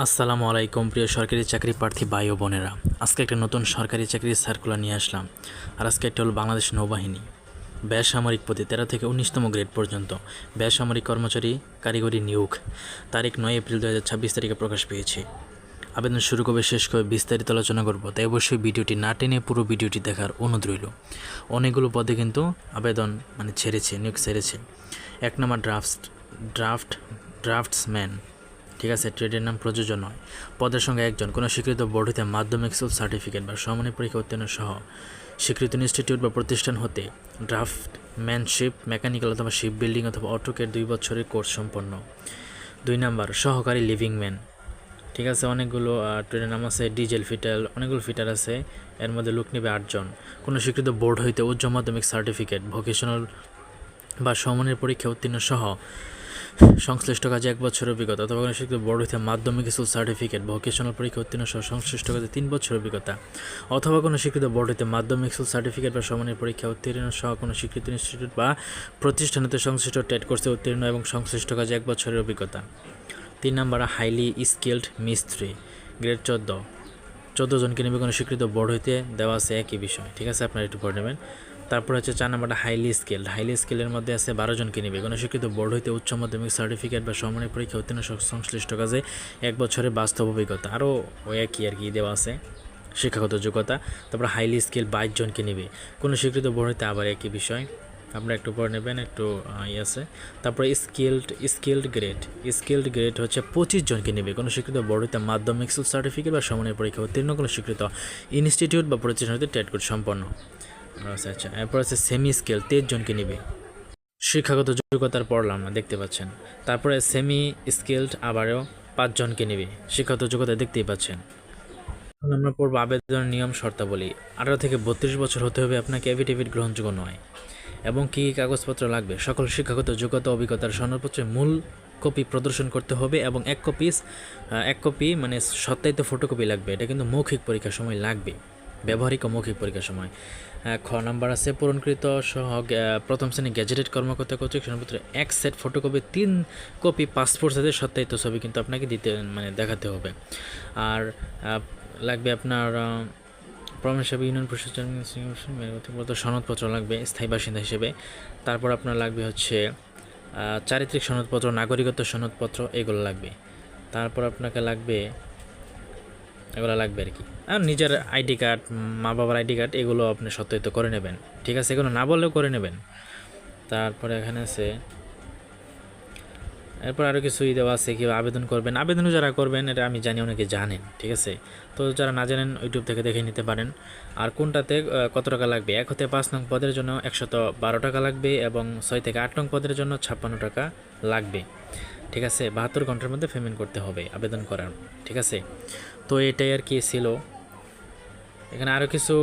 আসসালামু আলাইকুম প্রিয় সরকারি চাকরি প্রার্থী ভাই ও বোনেরা। আজকে একটা নতুন সরকারি চাকরির সার্কুলার নিয়ে আসলাম। আর আজকে একটা হলো বাংলাদেশ নৌবাহিনী বেসামরিক পদে 13 থেকে 19তম গ্রেড পর্যন্ত বেসামরিক কর্মচারী কারিগরি নিয়োগ। তারিখ 9 এপ্রিল 2026 তারিখে প্রকাশ পেয়েছে। আবেদন শুরু করবে শেষ করে বিস্তারিত আলোচনা করব, তাই অবশ্যই ভিডিওটি না টেনে পুরো ভিডিওটি দেখার অনুরোধ রইল। অনেকগুলো পদে কিন্তু আবেদন নিয়োগ ছেড়েছে। 1 নম্বর ড্রাফটসম্যান, ঠিক আছে, ট্রেডের নাম প্রযোজ্য নয়। পদের সঙ্গে একজন, কোনো স্বীকৃত বোর্ড হতে মাধ্যমিক স্কুল সার্টিফিকেট বা সমমানের পরীক্ষা উত্তীর্ণ সহ স্বীকৃত ইনস্টিটিউট বা প্রতিষ্ঠান হতে ড্রাফটম্যানশিপ, মেকানিক্যাল অথবা শিপ বিল্ডিং অথবা অটোকের 2 বছরের কোর্স সম্পন্ন। 2 নম্বর সহকারী লিভিংম্যান, ঠিক আছে, অনেকগুলো ট্রেডের নাম আছে, ডিজেল ফিটার, অনেকগুলো ফিটার আছে, এর মধ্যে লোক নেবে 8 জন। কোনো স্বীকৃত বোর্ড হইতে উচ্চ মাধ্যমিক সার্টিফিকেট, ভোকেশনাল বা সমমানের পরীক্ষা উত্তীর্ণ সহ সংশ্লিষ্ট কাজে 1 বছরের অভিজ্ঞতা, অথবা কোনো স্বীকৃত বোর্ড হইতে মাধ্যমিক স্কুল সার্টিফিকেট, ভোকেশনাল পরীক্ষা উত্তীর্ণ সহ সংশ্লিষ্ট কাজে 3 বছরের অভিজ্ঞতা, অথবা কোনো স্বীকৃত বোর্ড হইতে মাধ্যমিক স্কুল সার্টিফিকেট বা সমমানের পরীক্ষা উত্তীর্ণ সহ কোনো স্বীকৃত ইনস্টিটিউট বা প্রতিষ্ঠান হতে সংশ্লিষ্ট টেট কোর্সে উত্তীর্ণ এবং সংশ্লিষ্ট কাজে 1 বছরের অভিজ্ঞতা। 3 নম্বর হাইলি স্কিল্ড মিস্ত্রি, গ্রেড 14 জনকে নেবে, কোনো স্বীকৃত বোর্ড হইতে দেওয়া আছে একই বিষয়, ঠিক আছে, আপনারা একটু পড়ে নেবেন। তারপর হচ্ছে 4 নম্বরটা হাইলি স্কিলের মধ্যে আছে 12 জনকে নেবে, কোনো স্বীকৃত বোর্ড হইতে উচ্চ মাধ্যমিক সার্টিফিকেট বা সমমানের পরীক্ষা উত্তীর্ণ সংশ্লিষ্ট কাজে 1 বছরের বাস্তব অভিজ্ঞতা, আরও ওই একই আর কি দেওয়া আছে শিক্ষাগত যোগ্যতা। তারপর হাইলি স্কিল 22 জনকে নেবে, কোনো স্বীকৃত বোর্ড হইতে আবার একই বিষয়, আপনারা একটু পড়ে নেবেন, একটু আছে। তারপরে স্কিল্ড গ্রেড হচ্ছে 25 জনকে নেবে, কোনো স্বীকৃত বোর্ড হইতে মাধ্যমিক স্কুল সার্টিফিকেট বা সমমানের পরীক্ষা উত্তীর্ণ, কোনো স্বীকৃত ইনস্টিটিউট বা প্রতিষ্ঠান হইতে টেট কোর্স সম্পন্ন। আচ্ছা, এরপর আছে সেমি স্কেল 23 জনকে নেবে, শিক্ষাগত যোগ্যতার পড়লাম না, দেখতে পাচ্ছেন। তারপরে সেমি স্কিল্ড আবারও 5 জনকে নেবে, শিক্ষাগত যোগ্যতা দেখতেই পাচ্ছেন। এখন আমরা পড়ব আবেদনের নিয়ম শর্তাবলী। 18 থেকে 32 বছর হতে হবে আপনাকে, এফিডেভিট গ্রহণযোগ্য নয়। এবং কী কাগজপত্র লাগবে? সকল শিক্ষাগত যোগ্যতা অভিজ্ঞতার সনদপত্রের মূল কপি প্রদর্শন করতে হবে এবং এক কপি মানে সত্যায়িত ফটোকপি লাগবে। এটা কিন্তু মৌখিক পরীক্ষার সময় লাগবে, ব্যবহারিক ও মৌখিক পরীক্ষার সময়। খ নাম্বার আছে পূরণকৃত সহ প্রথম শ্রেণী গ্যাজেটেড কর্মকর্তা কর্তৃক সনদপত্রের 1 সেট ফটোকপি, 3 কপি পাসপোর্ট সাইজের সত্যায়িত ছবি কিন্তু আপনাকে দেখাতে হবে। আর লাগবে আপনার প্রমাণ হিসাবে ইউনিয়ন পরিষদ সনদপত্র লাগবে স্থায়ী বাসিন্দা হিসেবে। তারপর আপনার লাগবে হচ্ছে চারিত্রিক সনদপত্র, নাগরিকত্ব সনদপত্র, এগুলো লাগবে। তারপর আপনাকে লাগবে এগুলো লাগবে আর কি, আর নিজের আইডি কার্ড, মা বাবার আইডি কার্ড, এগুলো আপনি সত্যায়িত করে নেবেন, ঠিক আছে, এগুলো না বললেও করে নেবেন। তারপরে এখানে আছে, এরপর আরও কিছুই দেওয়া আছে কীভাবে আবেদন করবেন। আবেদনও যারা করবেন এটা আমি জানি অনেকে জানেন, ঠিক আছে, তো যারা না জানেন ইউটিউব থেকে দেখে নিতে পারেন। আর কোনটাতে কত টাকা লাগবে? 1 হতে 5 নং পদের জন্য 112 টাকা লাগবে এবং 6 থেকে 8 নং পদের জন্য 56 টাকা লাগবে, ঠিক আছে। 72 ঘন্টার মধ্যে পেমেন্ট করতে হবে আবেদন করার, ঠিক আছে। তো এটাই আর কি ছিল। এখানে আরও কিছু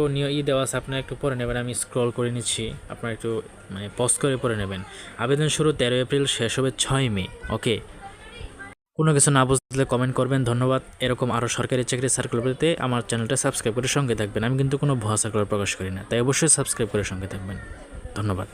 দেওয়া আছে, আপনারা একটু পড়ে নেবেন, আমি স্ক্রল করে নিচ্ছি, আপনারা একটু পজ করে পড়ে নেবেন। আবেদন শুরু 13 এপ্রিল, শেষ হবে 6 মে। ওকে, কোনো কিছু না বুঝলে কমেন্ট করবেন। ধন্যবাদ। এরকম আরও সরকারি চাকরির সার্কুলার পেতে আমার চ্যানেলটা সাবস্ক্রাইব করে সঙ্গে থাকবেন। আমি কিন্তু কোনো ভুয়া সার্কুলার প্রকাশ করি না, তাই অবশ্যই সাবস্ক্রাইব করে সঙ্গে থাকবেন। ধন্যবাদ।